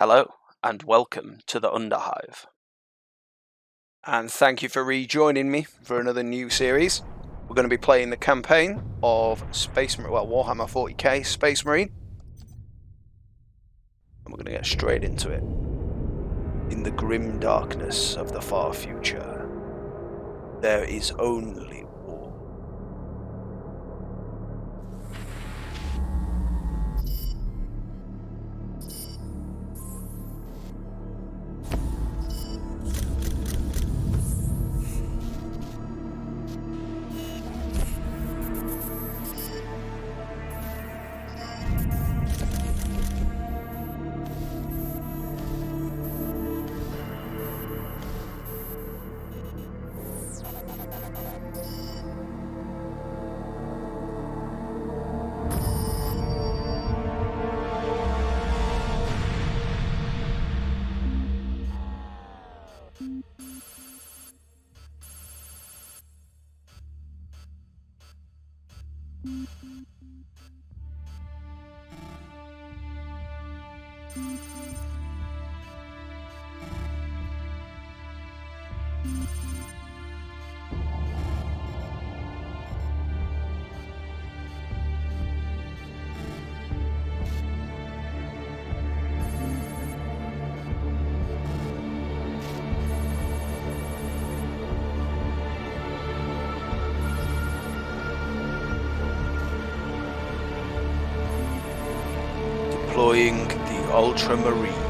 Hello, and welcome to the Underhive. And thank you for rejoining me for another new series. We're going to be playing the campaign of Warhammer 40k Space Marine. And we're going to get straight into it. In the grim darkness of the far future, there is only war. Deploying the Ultramarines.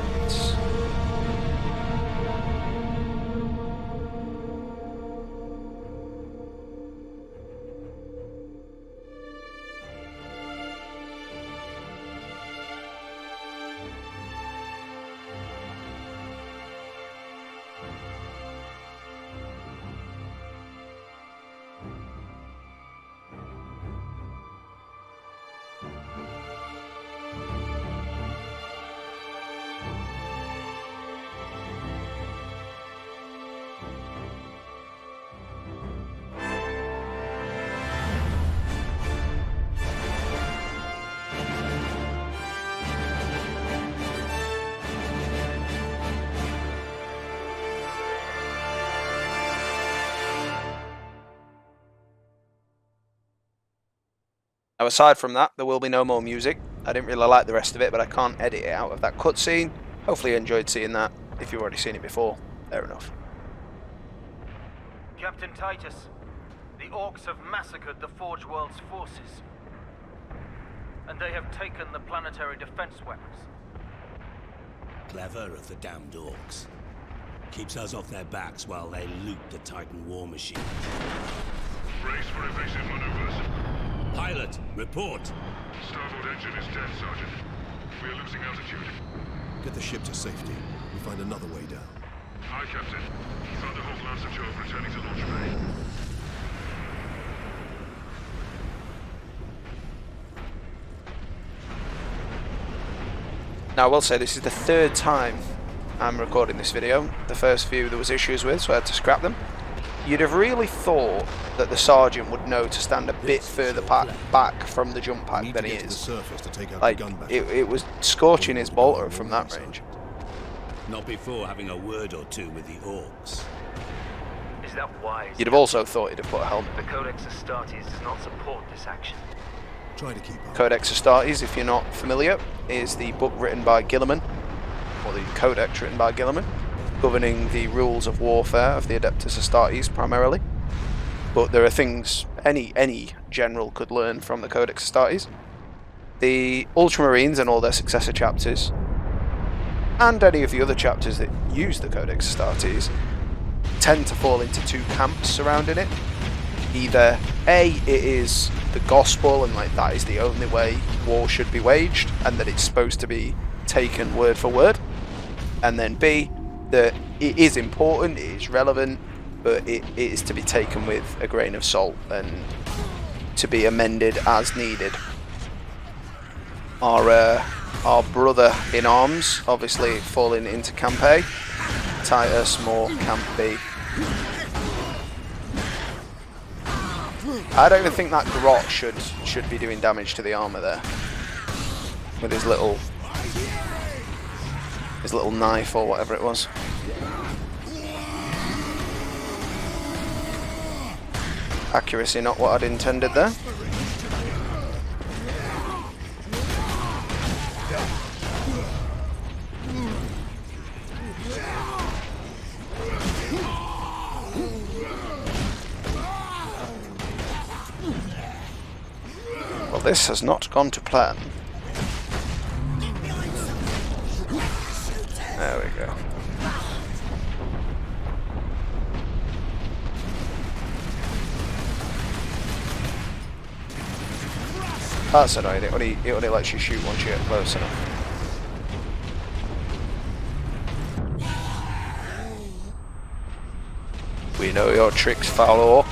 Now, aside from that, there will be no more music. I didn't really like the rest of it, but I can't edit it out of that cutscene. Hopefully you enjoyed seeing that. If you've already seen it before, fair enough. Captain Titus, the Orcs have massacred the Forge World's forces. And they have taken the planetary defense weapons. Clever of the damned Orcs. Keeps us off their backs while they loot the Titan war machine. Brace for evasive maneuvers. Pilot, report! Starboard engine is dead, Sergeant. We are losing altitude. Get the ship to safety. We'll find another way down. Aye, Captain. Thunderhawk Lancer Jove returning to launch bay. Now, I will say this is the third time I'm recording this video. The first few there was issues with, so I had to scrap them. You'd have really thought that the Sergeant would know to stand a bit further back from the jump pack than he is. Like, it was scorching his bolter from that range. Not before having a word or two with the Orcs. Is that wise? You'd have also thought he'd have put a helmet. The Codex Astartes does not support this action. Try to keep up. Codex Astartes, if you're not familiar, is the book written by Gilliman, or the Codex written by Gilliman, governing the rules of warfare of the Adeptus Astartes primarily. But there are things any general could learn from the Codex Astartes. The Ultramarines and all their successor chapters, and any of the other chapters that use the Codex Astartes, tend to fall into two camps surrounding it. Either A, it is the gospel and like that is the only way war should be waged and that it's supposed to be taken word for word, and then B, that it is important, it is relevant, but it is to be taken with a grain of salt and to be amended as needed. Our brother in arms, obviously falling into Camp A, Titus more Camp B. I don't even think that grot should be doing damage to the armor there with his little his little knife or whatever it was. Accuracy not what I'd intended there. Well, this has not gone to plan. There we go. That's annoying. It only lets you shoot once you get close enough. We know your tricks, foul orc.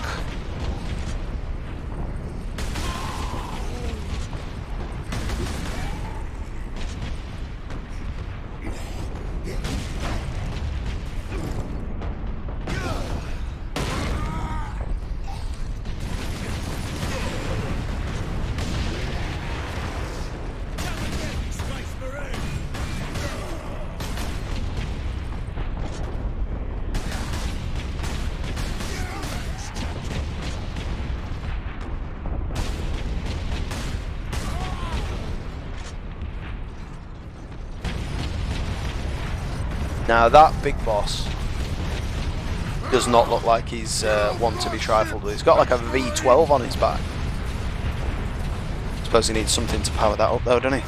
Now that big boss does not look like he's one to be trifled with. He's got like a V12 on his back. Suppose he needs something to power that up though, doesn't he?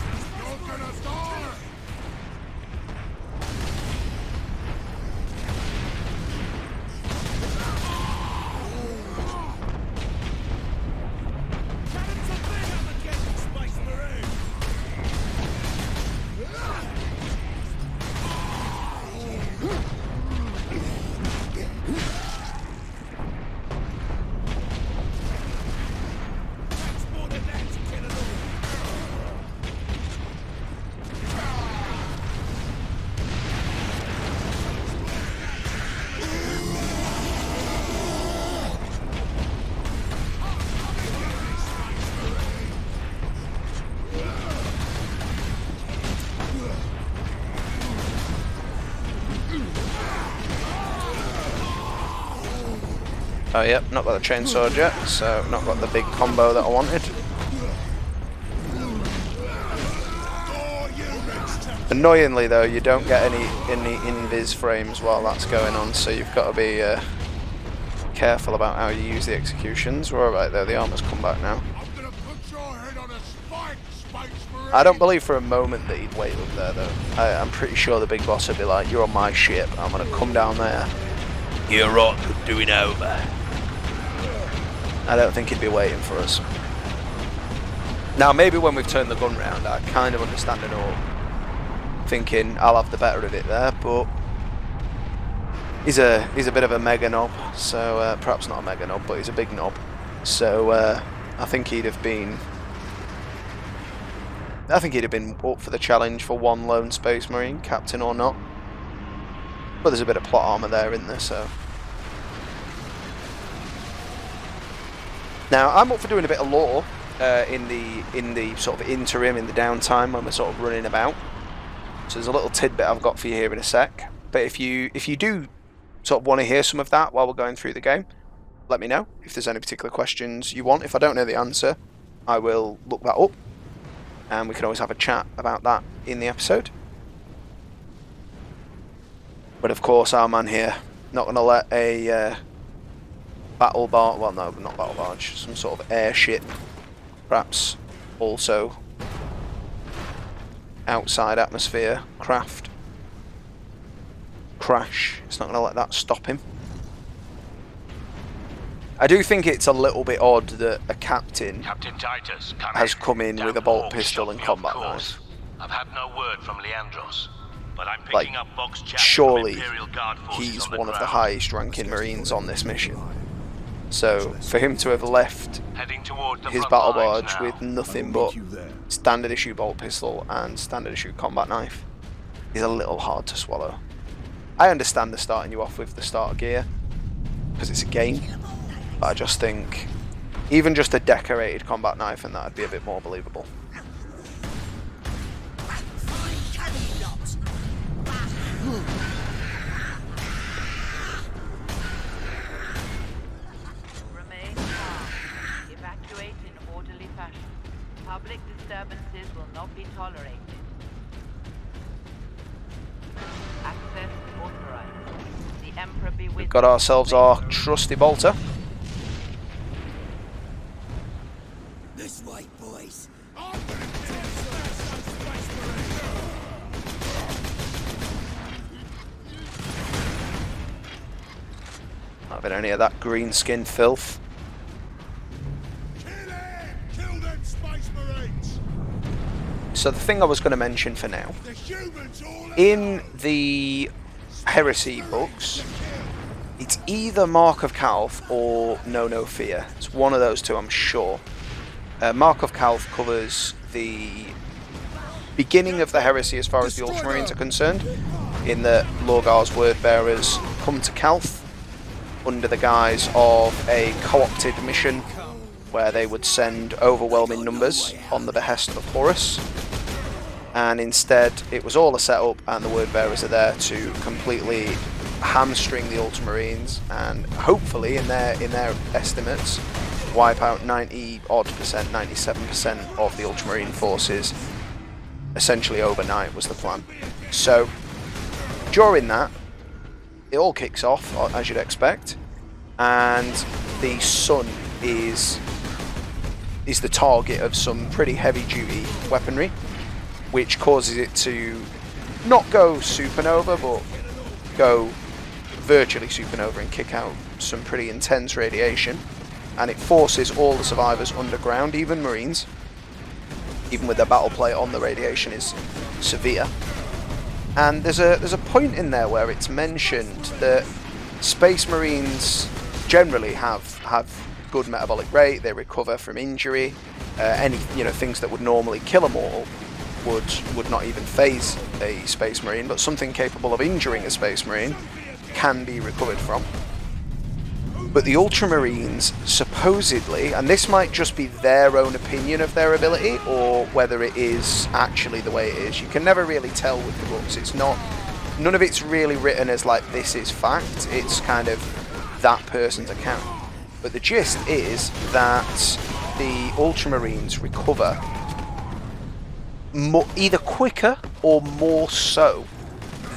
Oh yep, not got the chainsaw yet, so not got the big combo that I wanted. Annoyingly though, you don't get any invis frames while that's going on, so you've got to be careful about how you use the executions. We're alright though, the armor's come back now. I don't believe for a moment that he'd wait up there though. I'm pretty sure the big boss would be like, you're on my ship, I'm going to come down there. You're right, doing over. I don't think he'd be waiting for us. Now maybe when we've turned the gun round, I kind of understand it all. Thinking I'll have the better of it there, but he's a bit of a mega knob, so perhaps not a mega knob, but he's a big knob. So I think he'd have been up for the challenge for one lone Space Marine, captain or not. But there's a bit of plot armor there, isn't there? So now I'm up for doing a bit of lore in the sort of interim, in the downtime when we're sort of running about. So there's a little tidbit I've got for you here in a sec. But if you do sort of want to hear some of that while we're going through the game, let me know if there's any particular questions you want. If I don't know the answer, I will look that up, and we can always have a chat about that in the episode. But of course, our man here, not going to let a battle barge, well no, not battle barge, some sort of airship, perhaps also outside atmosphere, craft, crash. It's not going to let that stop him. I do think it's a little bit odd that a captain Titus, has come in with a bolt pistol and combat knife. I've had no word from Leandros, but I'm picking up box chat surely from Imperial Guard forces he's on the one of the ground. highest ranking Marines on this mission. So for him to have left Heading towards the his front battle lines barge now. with nothing I'll but meet you there. standard issue bolt pistol and standard issue combat knife is a little hard to swallow. I understand the starting you off with the starter gear because it's a game, but I just think even just a decorated combat knife and that'd be a bit more believable. we've got ourselves our trusty bolter. This way, boys. Not having any of that green skin filth. Kill them Space Marines! So the thing I was going to mention for now, The humans all in the Heresy books, it's either Mark of Calth or No Fear. It's one of those two, I'm sure. Mark of Calth covers the beginning of the Heresy as far as the Ultramarines are concerned, in that Lorgar's word bearers come to Calth under the guise of a co-opted mission where they would send overwhelming numbers on the behest of Horus, and instead it was all a setup, and the word bearers are there to completely hamstring the Ultramarines and hopefully, in their estimates, wipe out 90-odd%, 97% of the Ultramarine forces essentially overnight was the plan. So during that, it all kicks off, as you'd expect, and the sun is the target of some pretty heavy-duty weaponry, which causes it to not go supernova, but go virtually supernova and kick out some pretty intense radiation. And it forces all the survivors underground, even Marines, even with their battle plate on, the radiation is severe. And there's a point in there where it's mentioned that Space Marines generally have good metabolic rate, they recover from injury, any things that would normally kill a mortal would not even phase a Space Marine, but something capable of injuring a Space Marine can be recovered from. But the Ultramarines supposedly, and this might just be their own opinion of their ability, or whether it is actually the way it is, you can never really tell with the books. It's not, none of it's really written as like, this is fact, it's kind of that person's account. But the gist is that the Ultramarines recover either quicker or more so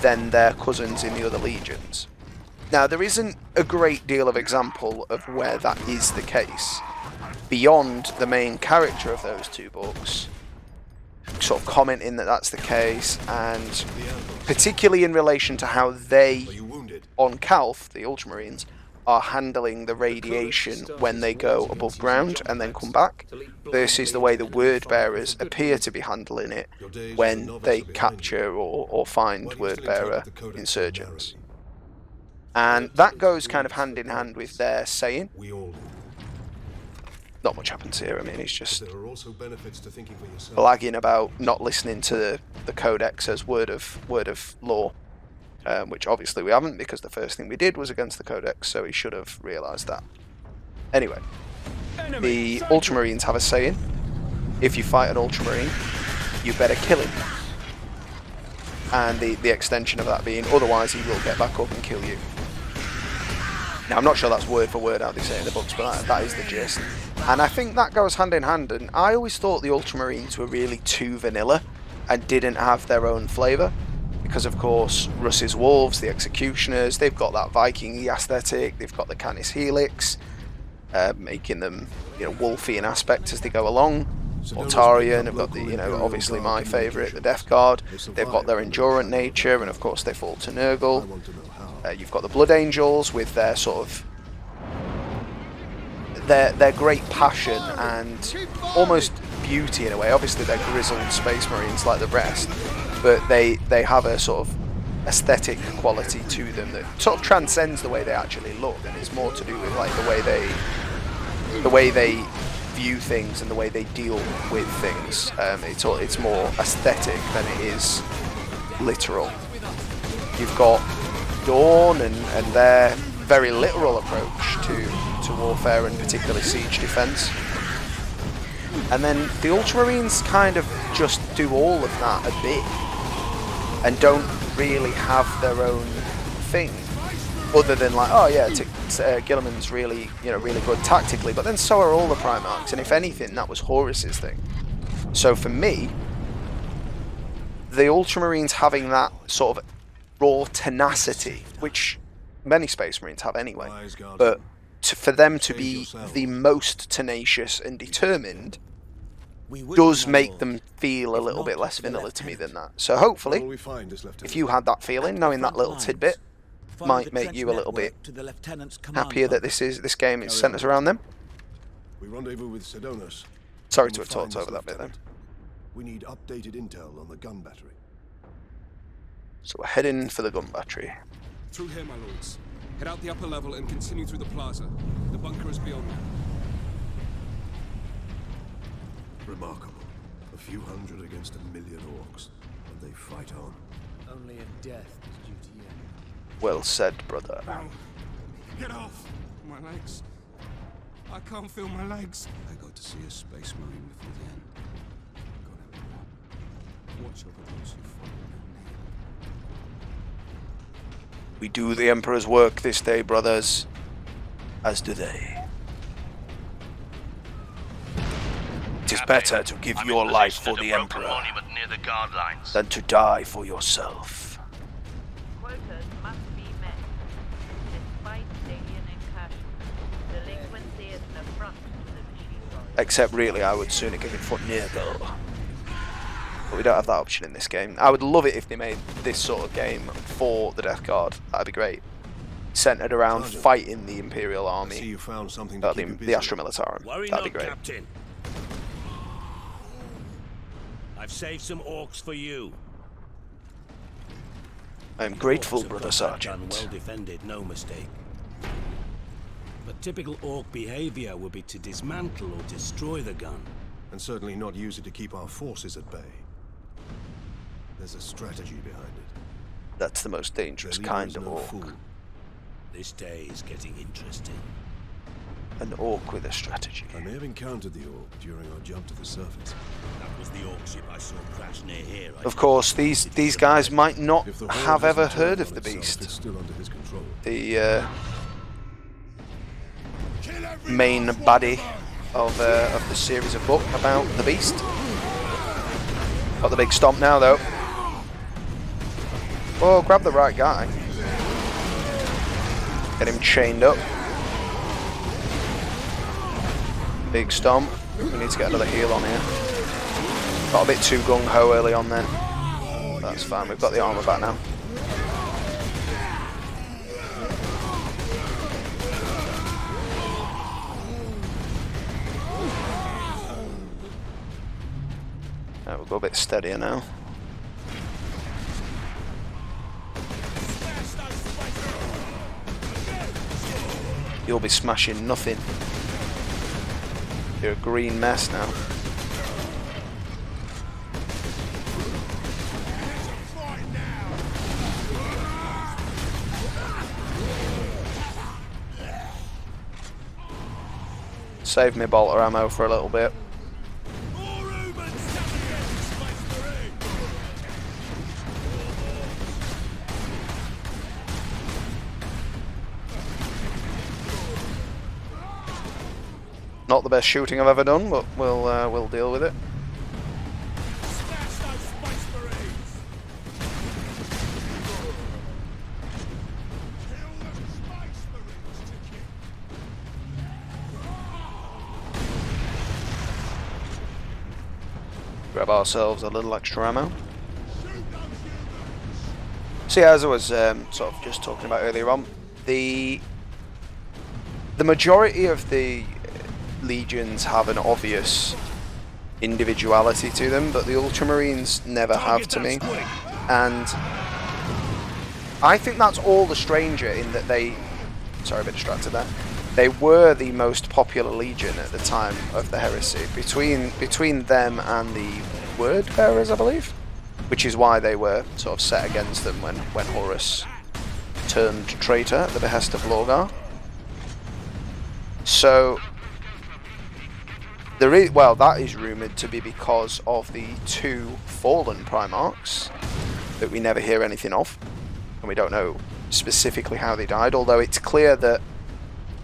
than their cousins in the other legions. Now, there isn't a great deal of example of where that is the case, beyond the main character of those two books sort of commenting that that's the case, and particularly in relation to how they, on Calth, the Ultramarines, are handling the radiation when they go above ground and then come back, versus the way the word bearers appear to be handling it when they capture or find word bearer insurgents. And that goes kind of hand in hand with their saying. Not much happens here. I mean, he's just blagging about not listening to the Codex as word of law, which obviously we haven't, because the first thing we did was against the Codex, so he should have realised that. Anyway, the Ultramarines have a saying: if you fight an Ultramarine, you better kill him. And the extension of that being, otherwise he will get back up and kill you. Now, I'm not sure that's word for word how they say it in the books, but that is the gist. And I think that goes hand in hand, and I always thought the Ultramarines were really too vanilla and didn't have their own flavour, because of course Russ's Wolves, the Executioners, they've got that Viking-y aesthetic, they've got the Canis Helix, making them wolfy in aspect as they go along. Mortarion have got the, obviously my favourite, the Death Guard. They've got their endurant nature, and of course they fall to Nurgle. You've got the Blood Angels with their sort of their great passion and almost beauty in a way. Obviously they're grizzled Space Marines like the rest, but they have a sort of aesthetic quality to them that sort of transcends the way they actually look, and it's more to do with like the way they view things and the way they deal with things. It's more aesthetic than it is literal. You've got Dawn and their very literal approach to warfare, and particularly siege defense. And then the Ultramarines kind of just do all of that a bit and don't really have their own thing, other than like, oh yeah, Guilliman's really really good tactically, but then so are all the Primarchs, and if anything that was Horus's thing. So for me, the Ultramarines having that sort of raw tenacity, which many Space Marines have anyway. Wise guardsman. But for them to Save be yourselves. the most tenacious and determined We would, does my make lord, them feel a if little not bit less for the vanilla to me than lieutenant. that. So What will hopefully, we find this lieutenant? if you had that feeling, knowing that Front little lines. tidbit, Follow might the make trench you a little bit network to the lieutenant's command happier that bunker. this game is Carry centres on. around them. We rendezvous with Sedonis. Sorry When to we have talked find over this that bit then. lieutenant, we need updated intel on the gun battery. So we're heading for the gun battery. Through here, my lords. Head out the upper level and continue through the plaza. The bunker is beyond there. Remarkable. A few hundred against 1,000,000 orcs, and they fight on. Only in death does duty end. Well said, brother. Get off! My legs. I can't feel my legs. I got to see a space marine before the end. God, Emperor. Watch over those who follow your name. We do the Emperor's work this day, brothers, as do they. It is better to give I'm your in life possession for of the broken Emperor monument near the guard lines. than to die for yourself. Quotas must be met. Despite alien incursions, delinquency is an affront to the machine warrior. Except really, I would sooner give it for Nirgo. But we don't have that option in this game. I would love it if they made this sort of game for the Death Guard. That'd be great. Centered around Sergeant, fighting the Imperial I see Army, you found something to keep you the busy. Astra Militarum. Worry That'd not, be great. Captain. I've saved some orcs for you. I am grateful, Orcs have brother got that gun Sergeant. well defended, no mistake. But typical orc behavior would be to dismantle or destroy the gun. And certainly not use it to keep our forces at bay. There's a strategy behind it. That's the most dangerous Their leader kind is of no orc. fool. This day is getting interesting. An orc with a strategy. I may have encountered the orc during our jump to the surface. That was the orc ship I saw crash near here. Of course, these guys might not If the horde have ever hasn't turned heard of on the itself, beast. It's still under his control. The main baddie of the series of book about the beast. Got the big stomp now though. Oh, grab the right guy. Get him chained up. Big stomp. We need to get another heal on here. Got a bit too gung-ho early on then. That's fine, we've got the armor back now. We'll go a bit steadier now. You'll be smashing nothing. You're a green mess now. Save me bolter ammo for a little bit. Not the best shooting I've ever done, but we'll deal with it. Grab ourselves a little extra ammo. See, as I was sort of just talking about earlier on, the majority of the legions have an obvious individuality to them, but the Ultramarines never have to me. And I think that's all the stranger in that they... Sorry, a bit distracted there. They were the most popular legion at the time of the heresy, between them and the Word Bearers, I believe, which is why they were sort of set against them when Horus turned traitor at the behest of Lorgar. So there is, well, that is rumoured to be because of the 2 fallen Primarchs that we never hear anything of, and we don't know specifically how they died, although it's clear that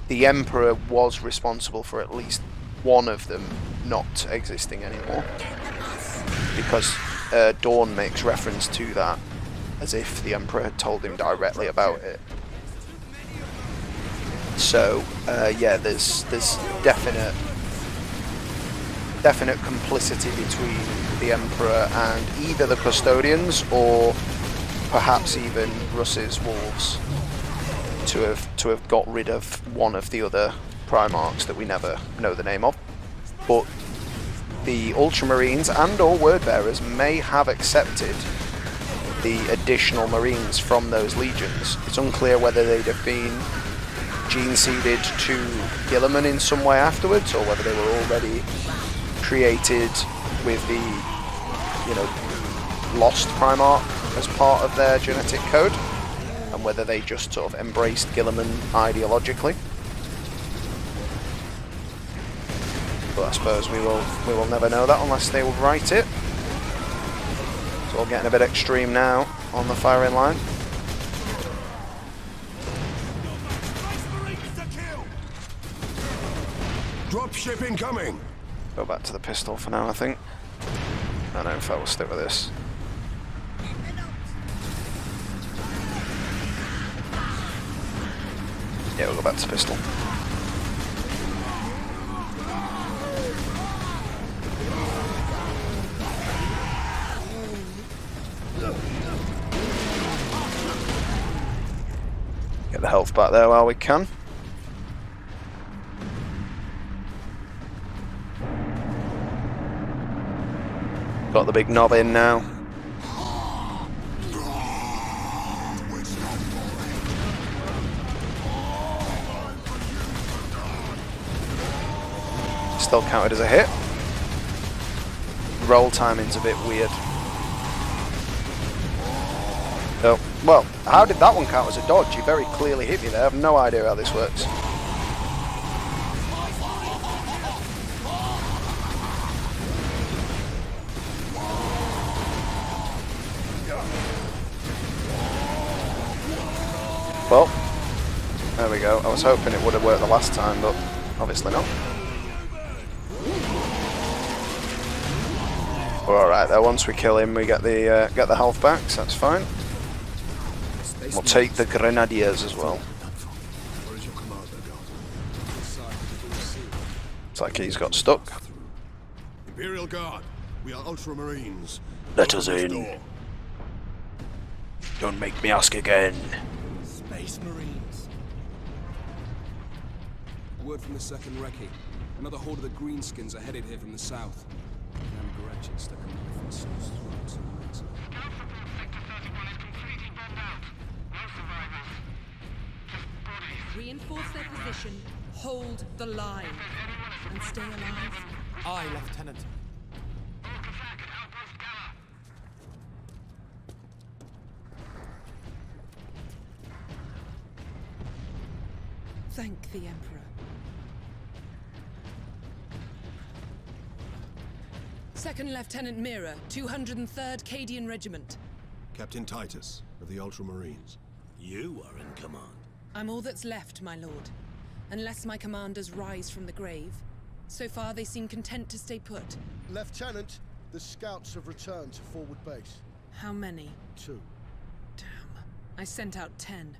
the Emperor was responsible for at least one of them not existing anymore, because Dawn makes reference to that as if the Emperor had told him directly about it. So yeah, there's definite complicity between the Emperor and either the Custodians or perhaps even Russ's wolves to have got rid of one of the other Primarchs that we never know the name of. But the Ultramarines and or Wordbearers may have accepted the additional Marines from those legions. It's unclear whether they'd have been gene-seeded to Guilliman in some way afterwards, or whether they were already created with the, you know, lost Primarch as part of their genetic code, and whether they just sort of embraced Guilliman ideologically. But I suppose we will never know that unless they will write it. It's all getting a bit extreme now on the firing line. Dropship incoming! Go back to the pistol for now, I think. I know if I will stick with this. Yeah, we'll go back to pistol. Get the health back there while we can. Got the big knob in now. Still counted as a hit. Roll timing's a bit weird. Oh, well, how did that one count as a dodge? You very clearly hit me there. I have no idea how this works. Well, there we go. I was hoping it would have worked the last time, but obviously not. We're alright there. Once we kill him, we get the health back, so that's fine. We'll take the Grenadiers as well. It's like he's got stuck. Imperial Guard, we are Ultramarines. Let us in. Don't make me ask again. Space Marines. Word from the second recce. Another horde of the Greenskins are headed here from the south. Damn Gretchen stuck a knife in Soul's throat. Reinforce their position, hold the line, and stay alive. Aye, Lieutenant. Thank the Emperor. Second Lieutenant Mira, 203rd Cadian Regiment. Captain Titus of the Ultramarines. You are in command. I'm all that's left, my lord. Unless my commanders rise from the grave. So far, they seem content to stay put. Lieutenant, the scouts have returned to forward base. How many? 2. Damn. I sent out 10.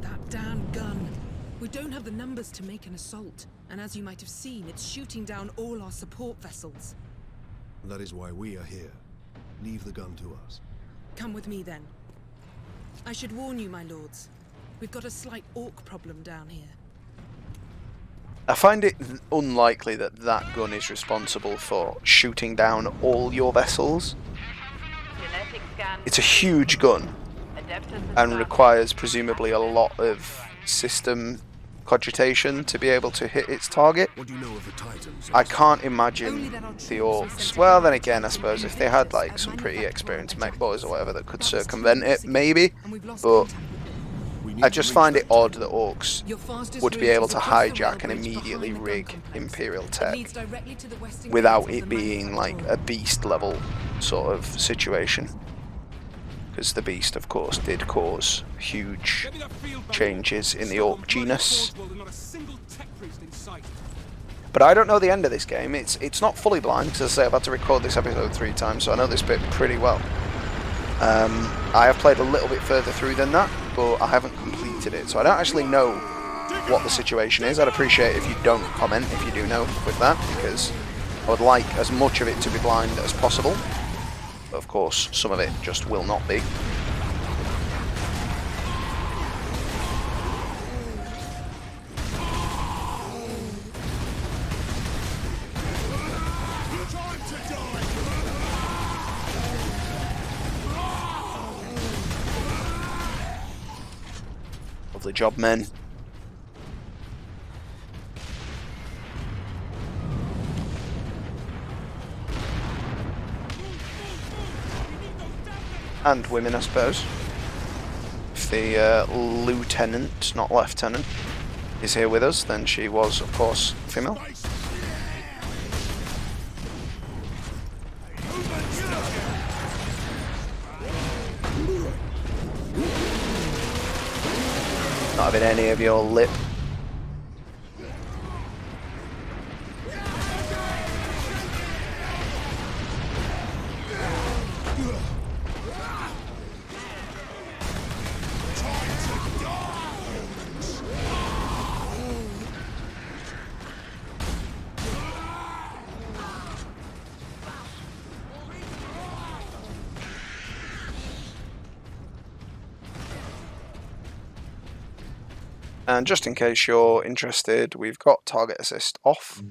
That damn gun. We don't have the numbers to make an assault. And as you might have seen, it's shooting down all our support vessels. That is why we are here. Leave the gun to us. Come with me, then. I should warn you, my lords. We've got a slight orc problem down here. I find it unlikely that that gun is responsible for shooting down all your vessels. It's a huge gun and requires presumably a lot of system cogitation to be able to hit its target. What do you know of the Titans? I can't imagine the orcs. Well, then again, I suppose if they had like some pretty experienced mech boys or whatever that could circumvent it, maybe. But I just find it odd that orcs would be able to hijack and immediately rig Imperial tech without it being like a beast level sort of situation. Because the beast, of course, did cause huge changes in the orc genus. But I don't know the end of this game. It's not fully blind, because as I say, I've had to record this episode 3 times, so I know this bit pretty well. I have played a little bit further through than that, but I haven't completed it, so I don't actually know what the situation is. I'd appreciate if you don't comment if you do know with that, because I would like as much of it to be blind as possible. But of course, some of it just will not be. Lovely job, men. And women, I suppose. If the lieutenant, not lieutenant, is here with us, then she was, of course, female. Not having any of your lip. And just in case you're interested, we've got target assist off.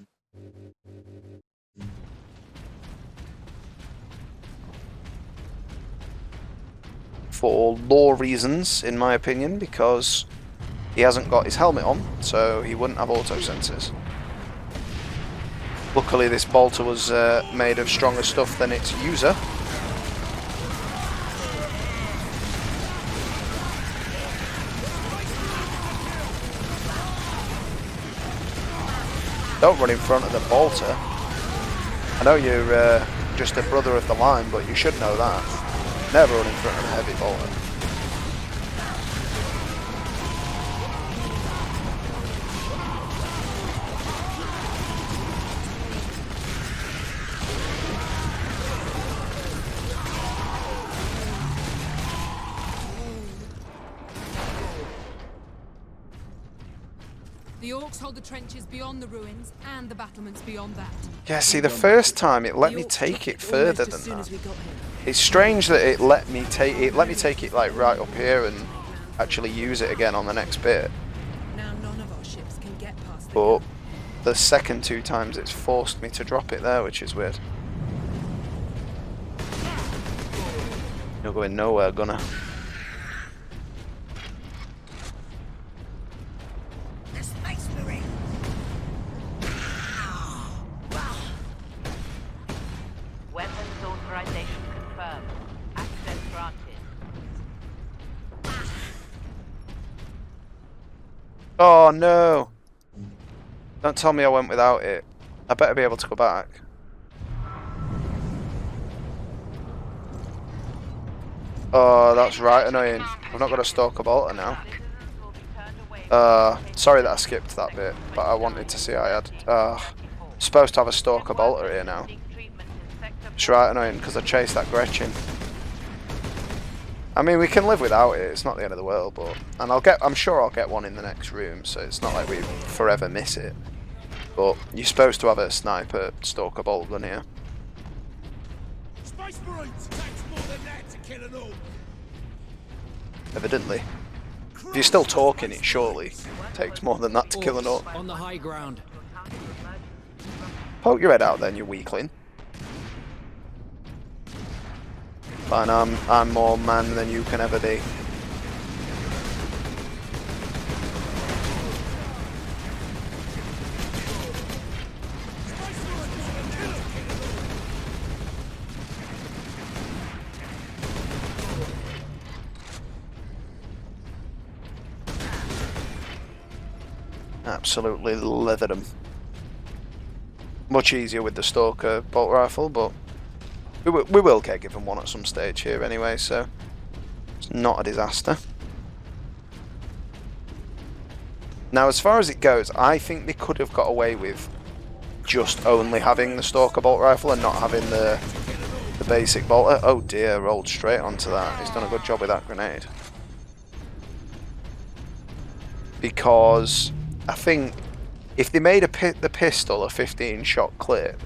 For lore reasons, in my opinion, because he hasn't got his helmet on, so he wouldn't have auto sensors. Luckily this bolter was made of stronger stuff than its user. Don't run in front of the bolter. I know you're just a brother of the line, but you should know that. Never run in front of a heavy bolter. The orcs hold the trenches beyond the ruins and the battlements beyond that. Yeah, see, the first time it let me take it further than that. It's strange that it let me take it like right up here and actually use it again on the next bit. Now none of our ships can get past the But the second two times it's forced me to drop it there, which is weird. You're going nowhere, Gunner. Weapons authorization confirmed. Access granted. Oh no! Don't tell me I went without it. I better be able to go back. Oh, that's right annoying. I've not got a Stalker Bolter now. Sorry that I skipped that bit, but I wanted to see I had. Supposed to have a Stalker Bolter here now. It's right annoying because I chased that Gretchen. I mean, we can live without it. It's not the end of the world, but I'm sure I'll get one in the next room, so it's not like we forever miss it. But you're supposed to have a sniper Stalker Bolt gun here. Space Marines takes more than that to kill an orc. Evidently. If you're still talking, it surely takes more than that to kill an orc. On the high ground. Poke your head out then, you weakling. Fine, I'm more man than you can ever be. Absolutely leathered them. Much easier with the Stalker bolt rifle, but we will get given one at some stage here anyway, so it's not a disaster. Now, as far as it goes, I think they could have got away with just only having the Stalker bolt rifle and not having the the basic bolter. Oh dear, rolled straight onto that. He's done a good job with that grenade. Because I think if they made the pistol a 15-shot clip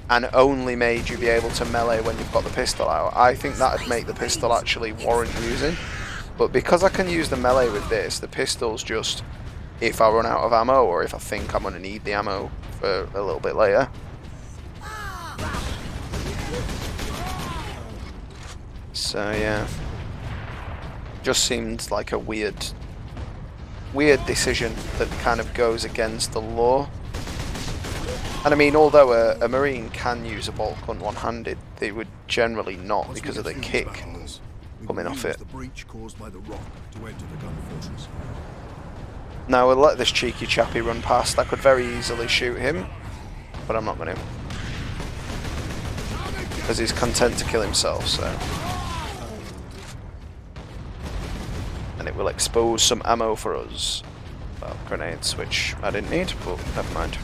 and only made you be able to melee when you've got the pistol out, I think that would make the pistol actually warrant using. But because I can use the melee with this, the pistol's just if I run out of ammo or if I think I'm going to need the ammo for a little bit later. So yeah, just seemed like a weird decision that kind of goes against the law. And I mean, although a Marine can use a bolt gun one-handed, they would generally not because of the kick coming off it. The breach caused by the rock to enter the gun fortress. Now we'll let this cheeky chappy run past. I could very easily shoot him, but I'm not going to, because he's content to kill himself. So, and it will expose some ammo for us. Well, grenades, which I didn't need, but never mind.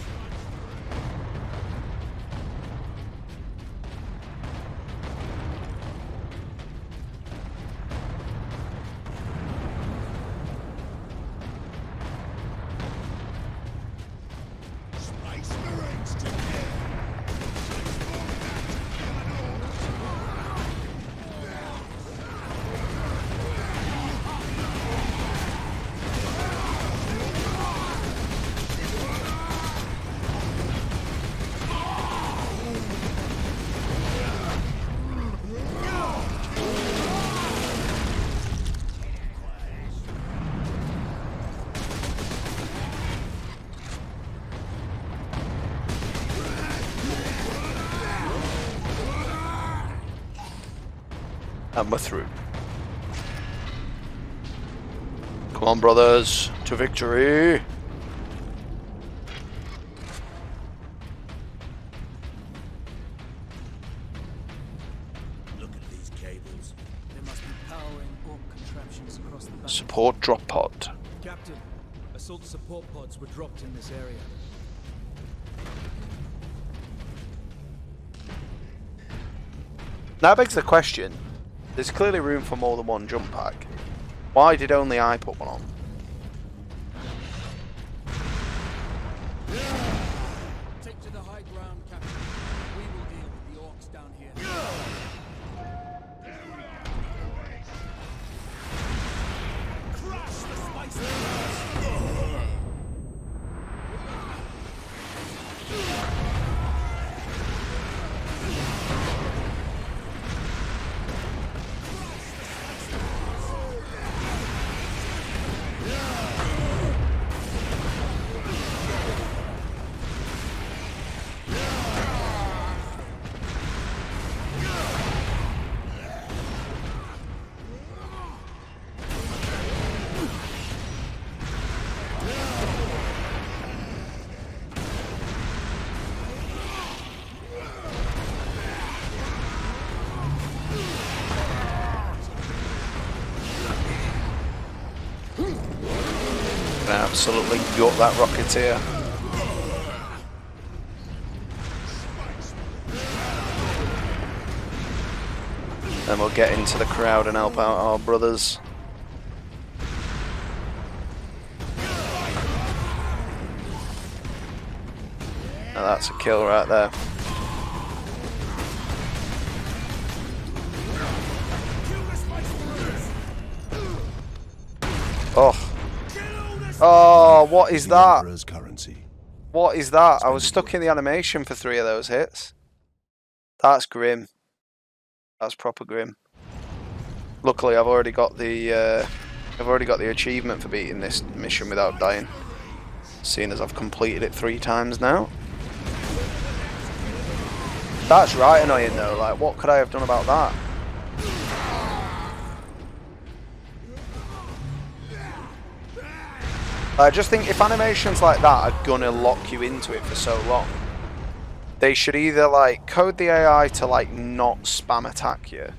And we're through. Come on, brothers, to victory! Look at these cables. There must be powering orc contraptions across the back. Support drop pod. Captain, assault support pods were dropped in this area. Now begs the question, there's clearly room for more than one jump pack. Why did only I put one on? Take to the high ground, Captain. We will deal with the orcs down here. Crush the spice. Absolutely gut that Rocketeer. Then we'll get into the crowd and help out our brothers. Now that's a kill right there. Oh. Oh, what is that? What is that? I was stuck in the animation for 3 of those hits. That's grim. That's proper grim. Luckily, I've already got the achievement for beating this mission without dying. Seeing as I've completed it 3 times now. That's right annoying though. Like, what could I have done about that? I just think if animations like that are gonna lock you into it for so long, they should either like code the AI to like not spam attack you,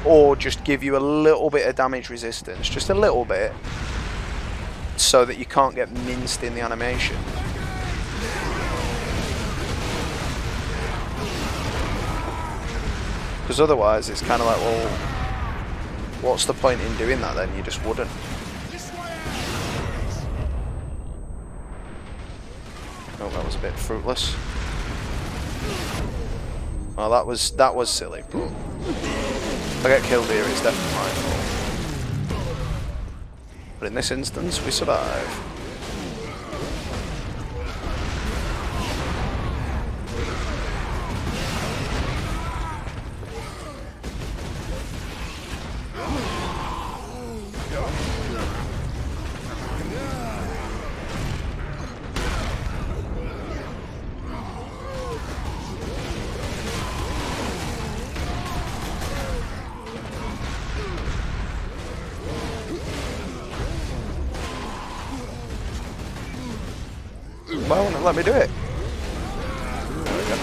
or just give you a little bit of damage resistance, just a little bit, so that you can't get minced in the animation. Because otherwise it's kind of like, well, what's the point in doing that then? You just wouldn't. Oh, that was a bit fruitless. Well, that was silly, but if I get killed here, it's definitely my fault. But in this instance, we survive. Why won't it let me do it? There we go.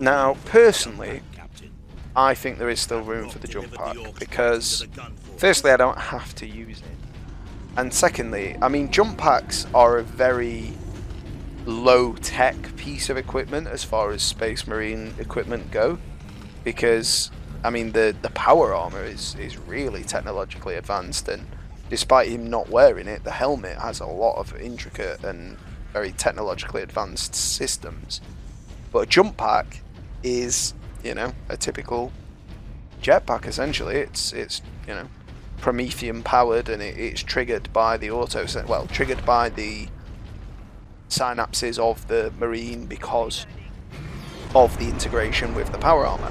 Now, personally, I think there is still room for the jump pack because, firstly, I don't have to use it. And secondly, I mean, jump packs are a very low-tech piece of equipment as far as Space Marine equipment go, because, I mean, the power armor is really technologically advanced, and despite him not wearing it, the helmet has a lot of intricate and very technologically advanced systems. But a jump pack is, you know, a typical jetpack essentially. It's you know, Promethean powered, and it's triggered by the triggered by the synapses of the Marine because of the integration with the power armor.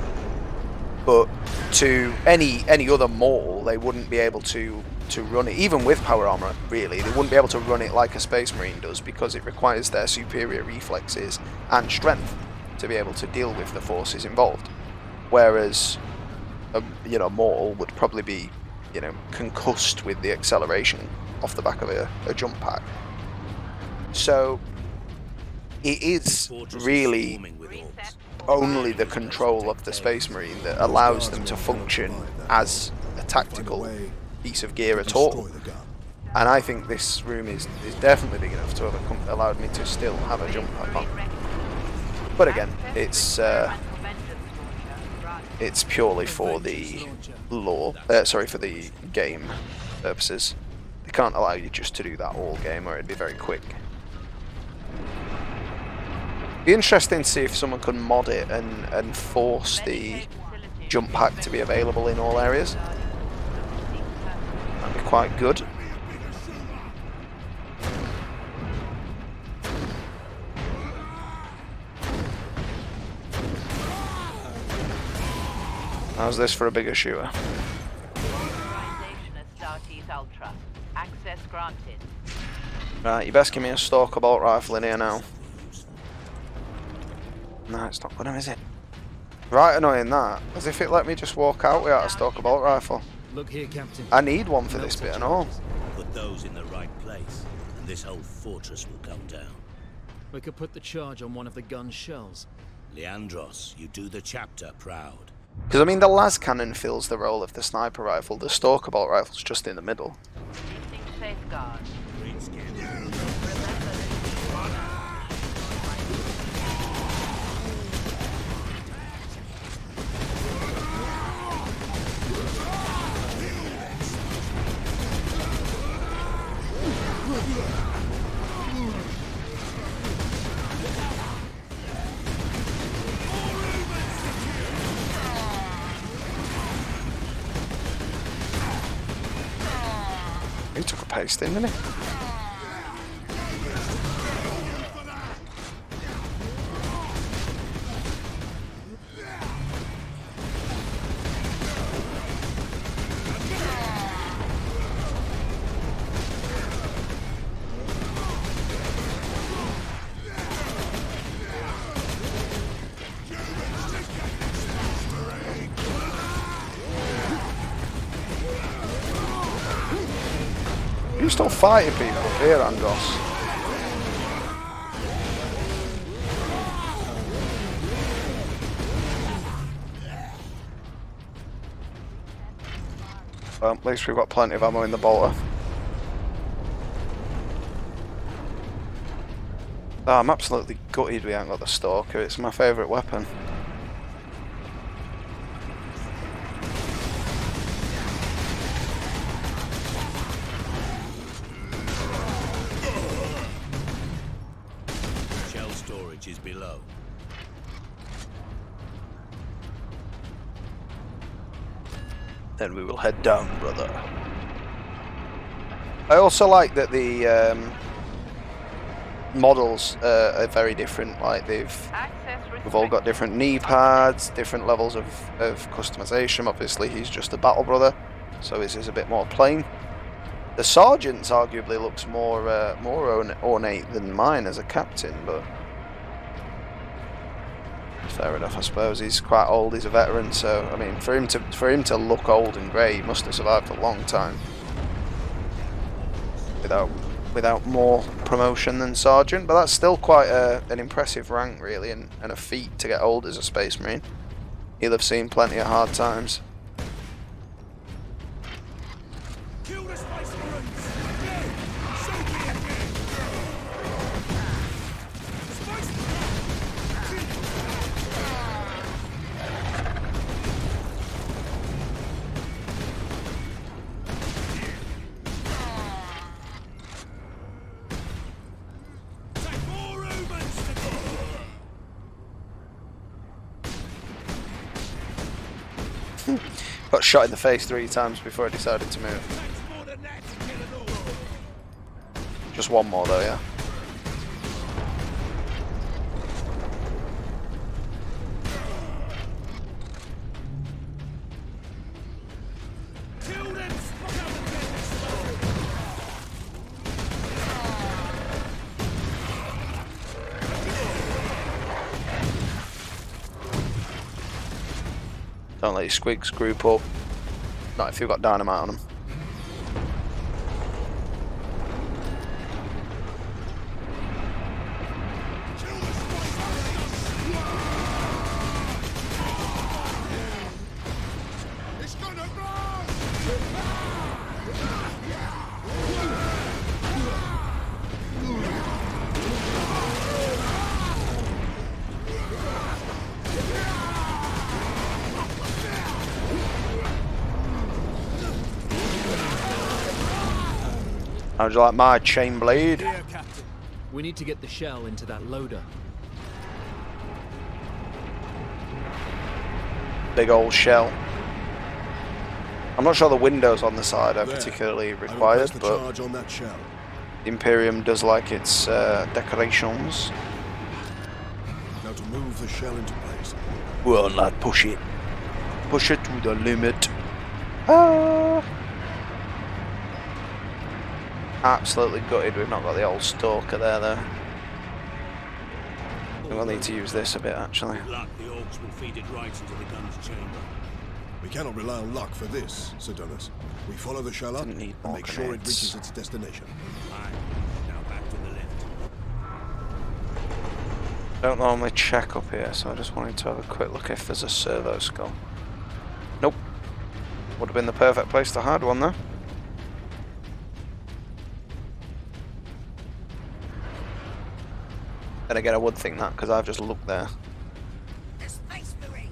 But to any other mortal, they wouldn't be able to run it, even with power armor. Really, they wouldn't be able to run it like a Space Marine does, because it requires their superior reflexes and strength to be able to deal with the forces involved. Whereas you know, mortal would probably be, you know, concussed with the acceleration off the back of a jump pack. So it is really only the control of the Space Marine that allows them to function as a tactical piece of gear at all. And I think this room is definitely big enough to have allowed me to still have a jump pack on. But again, it's purely for the lore, for the game purposes. They can't allow you just to do that all game, or it'd be very quick. Be interesting to see if someone could mod it and force the jump pack to be available in all areas. That'd be quite good. How's this for a bigger shooter? Access granted. Right, you best give me a Stalker bolt rifle in here now. No, it's not gonna, is it? Right annoying that. As if it let me just walk out without a Stalker bolt rifle. Look here, Captain. I need one for this bit and all. Put those in the right place, and this whole fortress will come down. We could put the charge on one of the gun's shells. Leandros, you do the chapter proud. Because, I mean, the las cannon fills the role of the sniper rifle. The Stalker bolt rifle's just in the middle. Safeguard. He took a pasting, didn't he? You're still fighting people here, Andros. Well, at least we've got plenty of ammo in the bolter. Oh, I'm absolutely gutted we haven't got the Stalker. It's my favourite weapon. Shell storage is below. Then we will head down, brother. I also like that the models are very different. Like we've all got different knee pads, different levels of customization. Obviously, he's just a battle brother, so his is a bit more plain. The sergeant's arguably looks more ornate than mine as a captain, but fair enough, I suppose. He's quite old. He's a veteran, so I mean, for him to look old and grey, he must have survived a long time without more promotion than sergeant. But that's still quite an impressive rank, really, and a feat to get old as a Space Marine. He'll have seen plenty of hard times. Kill the Space Marines! Again! So be it again! Space Take more humans to Got shot in the face 3 times before I decided to move. Just one more though, yeah. Don't let your squigs group up. Not if you've got dynamite on them. How would you like my chain blade? Here, Captain. We need to get the shell into that loader. Big old shell. I'm not sure the windows on the side are particularly required, but charge on that shell. the Imperium does like its decorations. Now to move the shell into place. Well, lad, push it. Push it to the limit. Ah. Absolutely gutted we've not got the old Stalker there, though. We'll need to use this a bit, actually. Luck, the orcs will feed it right into the gun's chamber. We cannot rely on luck for this, Sir Douglas. We follow the shell up Didn't need and more make sure it grenades. reaches its destination. Aye. Now back to the left. Don't normally check up here, so I just wanted to have a quick look if there's a servo skull. Nope. Would have been the perfect place to hide one, though. And again, I would think that because I've just looked there. The Space Marine!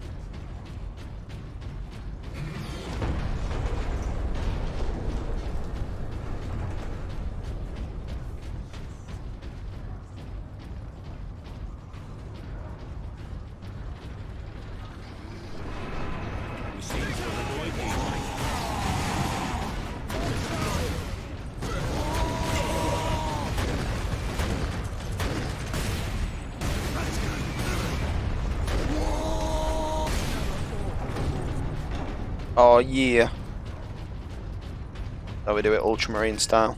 We seem to avoid these things. Oh yeah. So we do it Ultramarine style.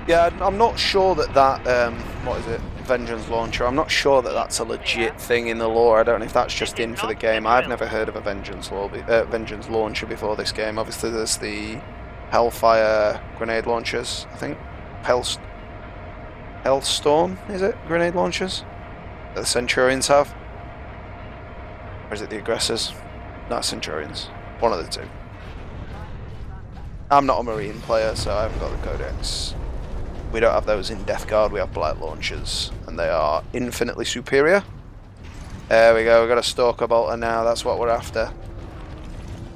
Yeah, I'm not sure that what is it, Vengeance Launcher, I'm not sure that that's a legit thing in the lore. I don't know if that's just in for the game. I've never heard of a Vengeance Launcher before this game. Obviously there's the Hellfire grenade launchers, I think. Hellstorm, is it? Grenade launchers? That the Centurions have? Or is it the Aggressors? No, Centurions. One of the two. I'm not a Marine player, so I haven't got the Codex. We don't have those in Death Guard, we have Blight Launchers, and they are infinitely superior. There we go, we've got a Stalker Bolter now, that's what we're after.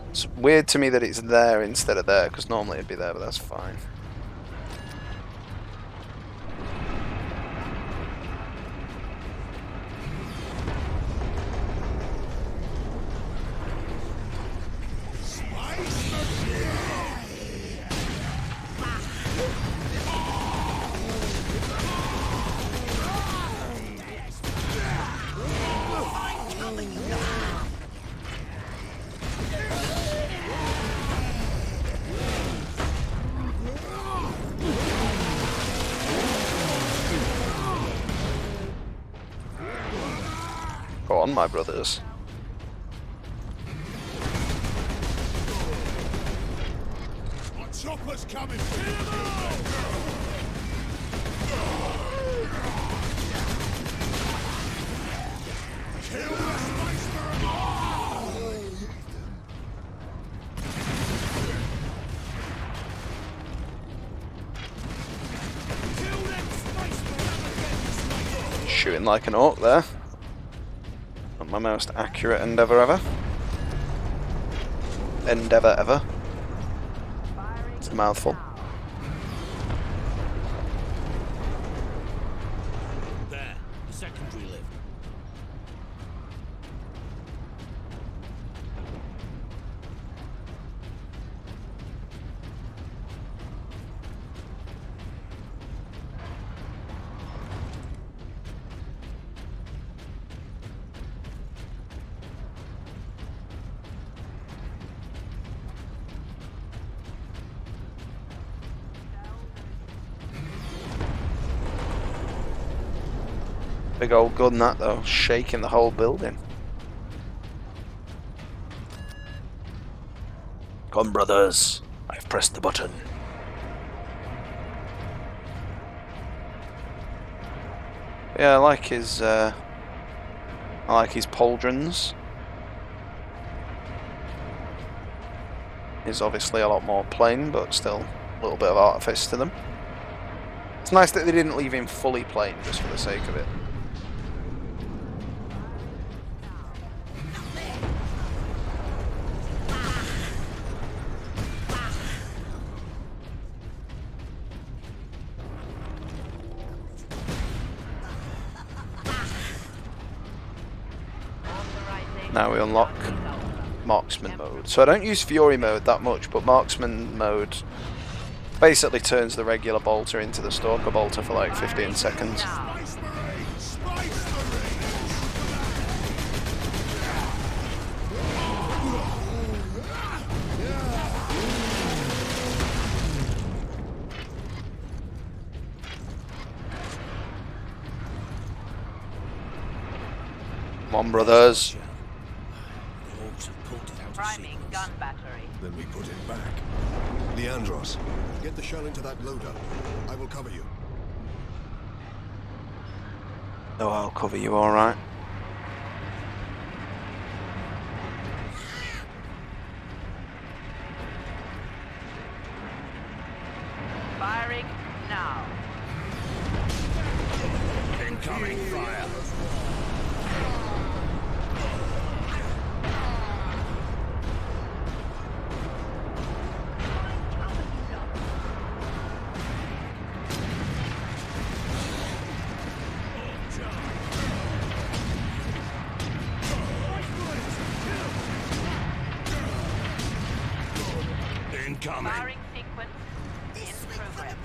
It's weird to me that it's there instead of there, because normally it'd be there, but that's fine. Go on, my brothers. My chopper's coming! Kill the Space Marine! Shooting like an orc there. Not my most accurate endeavour ever. Endeavour ever. It's a mouthful. There, the secondary lift. Big old gun that though, shaking the whole building. Come brothers, I've pressed the button. Yeah, I like his pauldrons. He's obviously a lot more plain, but still a little bit of artifice to them. It's nice that they didn't leave him fully plain just for the sake of it. Now we unlock Marksman mode. So I don't use Fury mode that much, but Marksman mode basically turns the regular bolter into the Stalker bolter for like 15 seconds. Come on, brothers. Priming gun battery. Then we put it back. Leandros, get the shell into that loader. I will cover you. Oh, I'll cover you, alright. Firing now. Incoming fire. Incoming. Firing sequence in progress.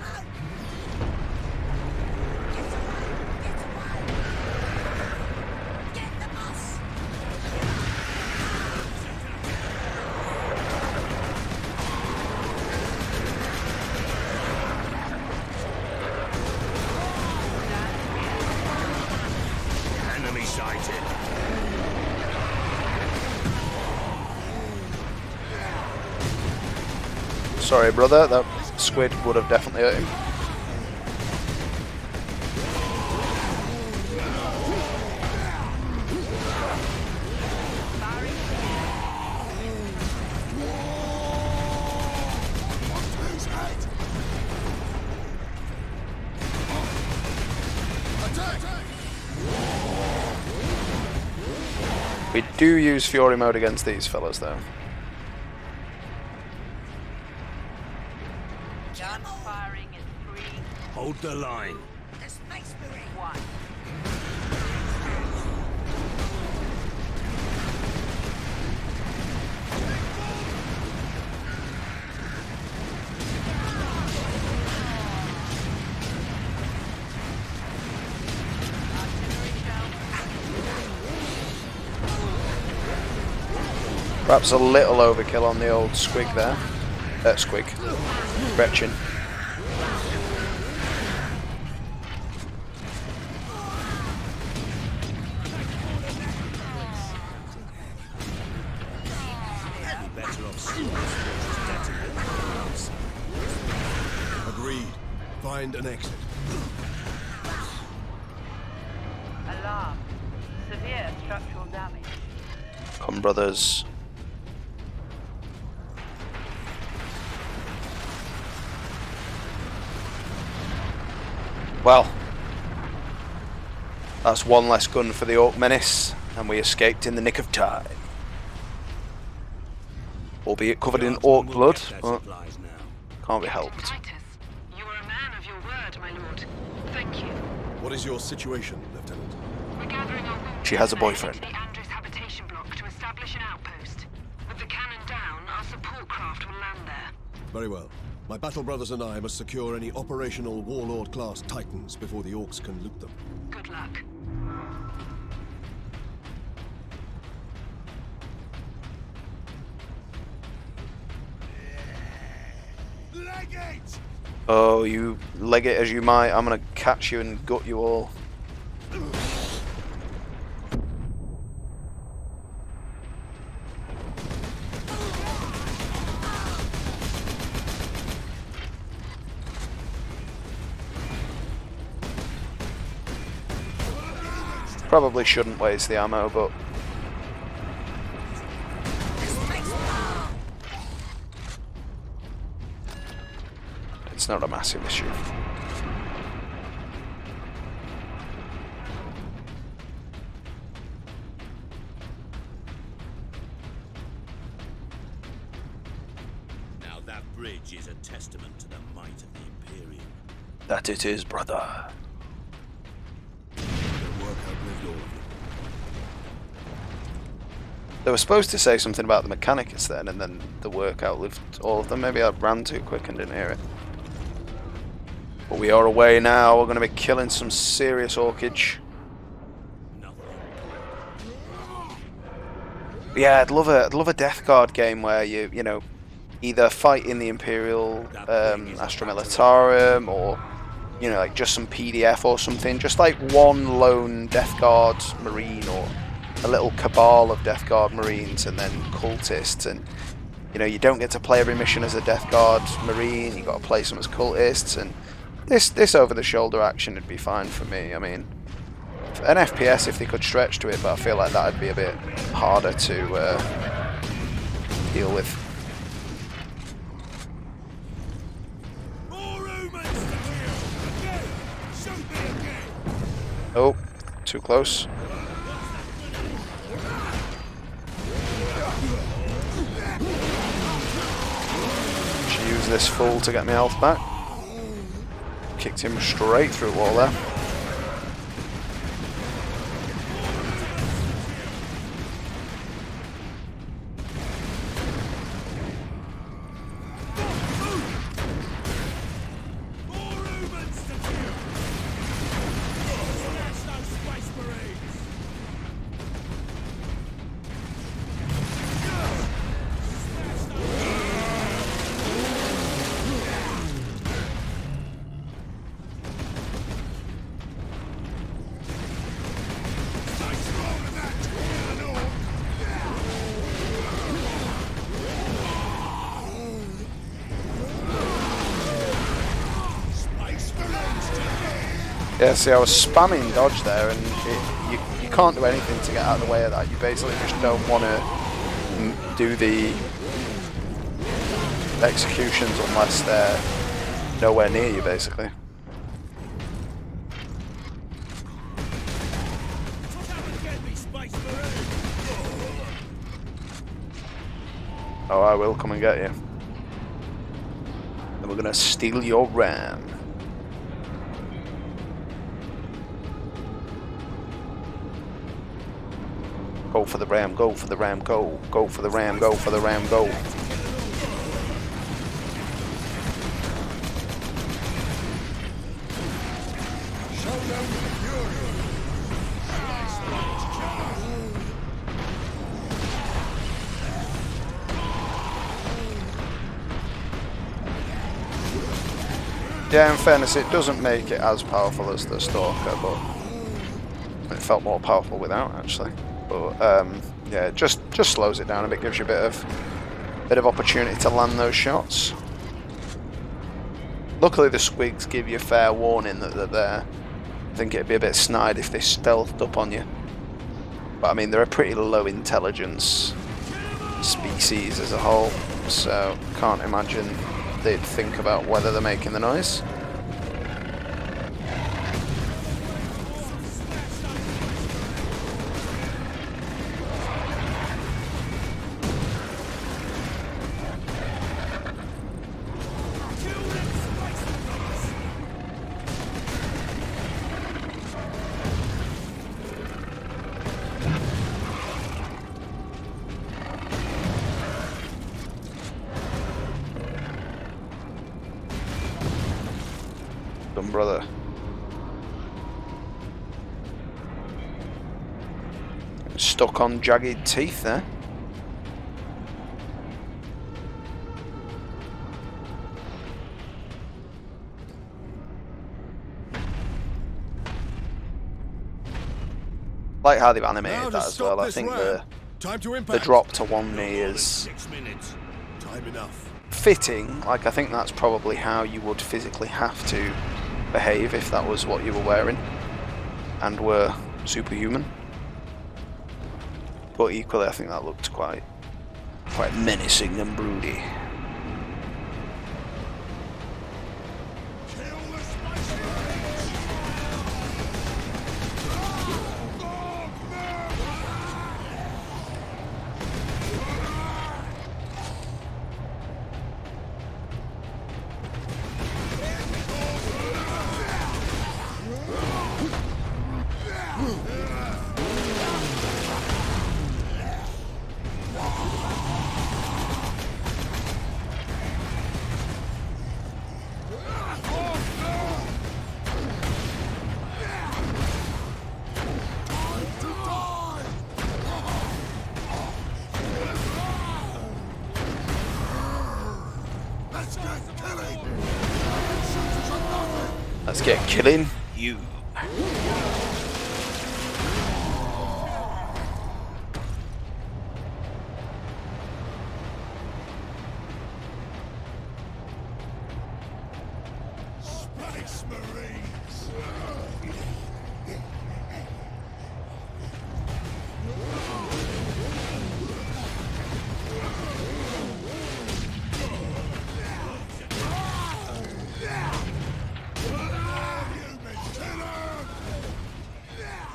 Enemy sighted. Sorry, brother, that squid would have definitely hurt him. We do use Fury mode against these fellas though. Gun firing in 3, Hold the line. 1. Perhaps a little overkill on the old squig there. Squig. Gretchen. Better off seeing this fortress detonate than else. Agreed. Find an exit. Alarm. Severe structural damage. Come, brothers. Well, that's one less gun for the Orc Menace, and we escaped in the nick of time. Albeit covered in Orc blood, but can't be helped. You are a man of your word, my lord. Thank you. What is your situation, Lieutenant? We're gathering our wounded She has a men boyfriend. into the Andrews habitation block to establish an outpost. With the cannon down, our support craft will land there. Very well. My battle brothers and I must secure any operational Warlord-class Titans before the Orcs can loot them. Good luck. Oh, you leg it as you might. I'm gonna catch you and gut you all. Probably shouldn't waste the ammo, but it's not a massive issue. Now that bridge is a testament to the might of the Imperium. That it is, brother. They were supposed to say something about the mechanics then, and then the work outlived all of them. Maybe I ran too quick and didn't hear it. But we are away now. We're going to be killing some serious orchage. Yeah, I'd love a Death Guard game where you know, either fight in the Imperial Astra Militarum, or you know, like just some PDF or something. Just like one lone Death Guard Marine, or a little cabal of Death Guard Marines, and then cultists, and you know, you don't get to play every mission as a Death Guard Marine. You got to play some as cultists, and this over-the-shoulder action would be fine for me. I mean, an FPS if they could stretch to it, but I feel like that would be a bit harder to deal with. Oh, too close. Should use this fool to get my health back. Kicked him straight through a wall there. Yeah, see, I was spamming dodge there, and you can't do anything to get out of the way of that. You basically just don't want to do the executions unless they're nowhere near you, basically. Oh, I will come and get you. And we're gonna steal your ram. Go for the ram, go for the ram, go. Go for the ram, go for the ram, go. Yeah, in fairness, it doesn't make it as powerful as the Stalker, but it felt more powerful without, actually. But yeah, it just slows it down a bit, gives you a bit of opportunity to land those shots. Luckily, the squigs give you fair warning that they're there. I think it'd be a bit snide if they stealthed up on you. But I mean, they're a pretty low intelligence species as a whole, so can't imagine they'd think about whether they're making the noise. Brother. Stuck on jagged teeth there. Like how they've animated that as well. I think the drop to 1 knee is Time enough. fitting. Like, I think that's probably how you would physically have to behave if that was what you were wearing and were superhuman. But equally, I think that looked quite menacing and broody. Let's get killing you. Space Marines!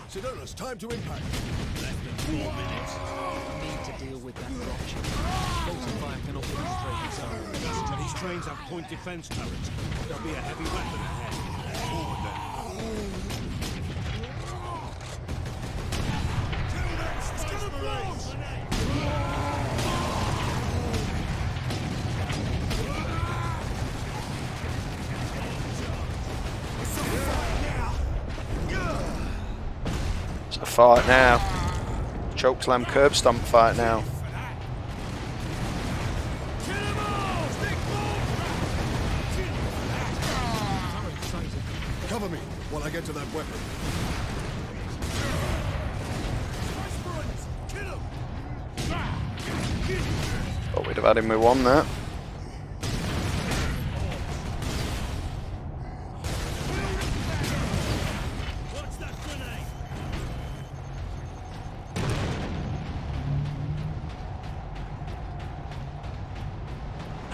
Sidonis, time to impact. Less than 4 minutes. Need to deal with that dropship. Multiplier cannot penetrate its armor. These trains have point defense turrets. There'll be a heavy weapon ahead. Forward It's a fight now. Chokeslam curb stomp fight now. Cover me while I get to that weapon. Oh, we'd have had him with one there.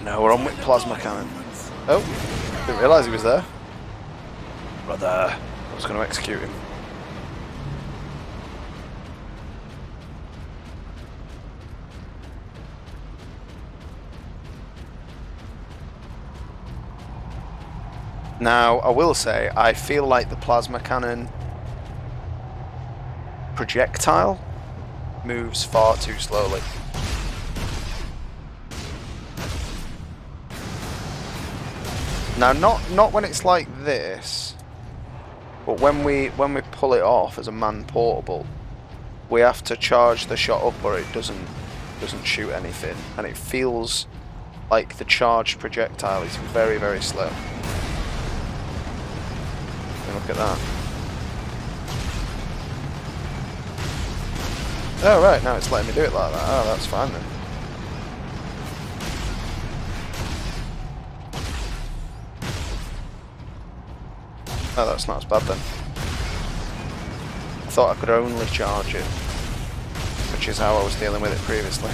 Now we're on with plasma cannon. Oh, didn't realise he was there. Brother, I was going to execute him. Now, I will say, I feel like the plasma cannon projectile moves far too slowly. Now, not when it's like this, but when we pull it off as a man portable, we have to charge the shot up or it doesn't shoot anything, and it feels like the charged projectile is very, very slow. Look at that. Oh right, now it's letting me do it like that. Oh, that's fine then. Oh, that's not as bad then. I thought I could only charge it, which is how I was dealing with it previously.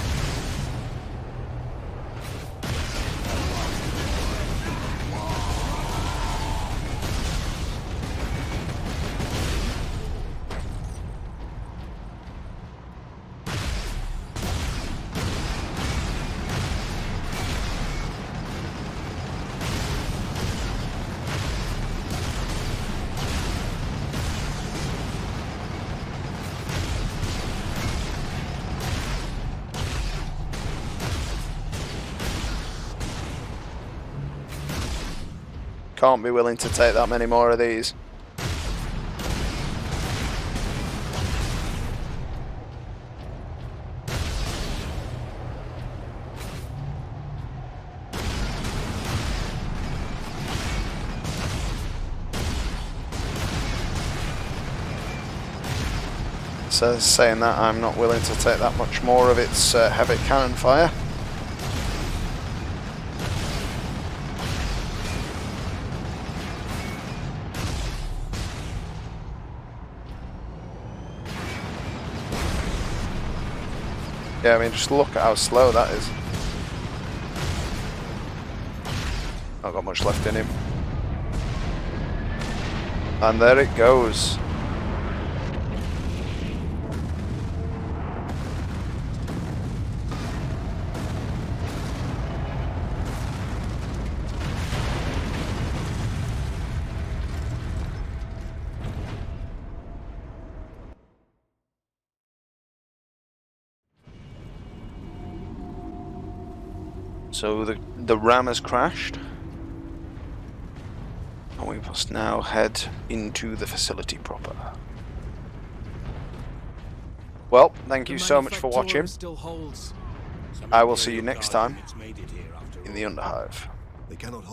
Can't be willing to take that many more of these. So saying that, I'm not willing to take that much more of its heavy cannon fire. Yeah, I mean, just look at how slow that is. Not got much left in him. And there it goes. So the ram has crashed, and we must now head into the facility proper. Well, thank you so much for watching. I will see you next time in the Underhive. They cannot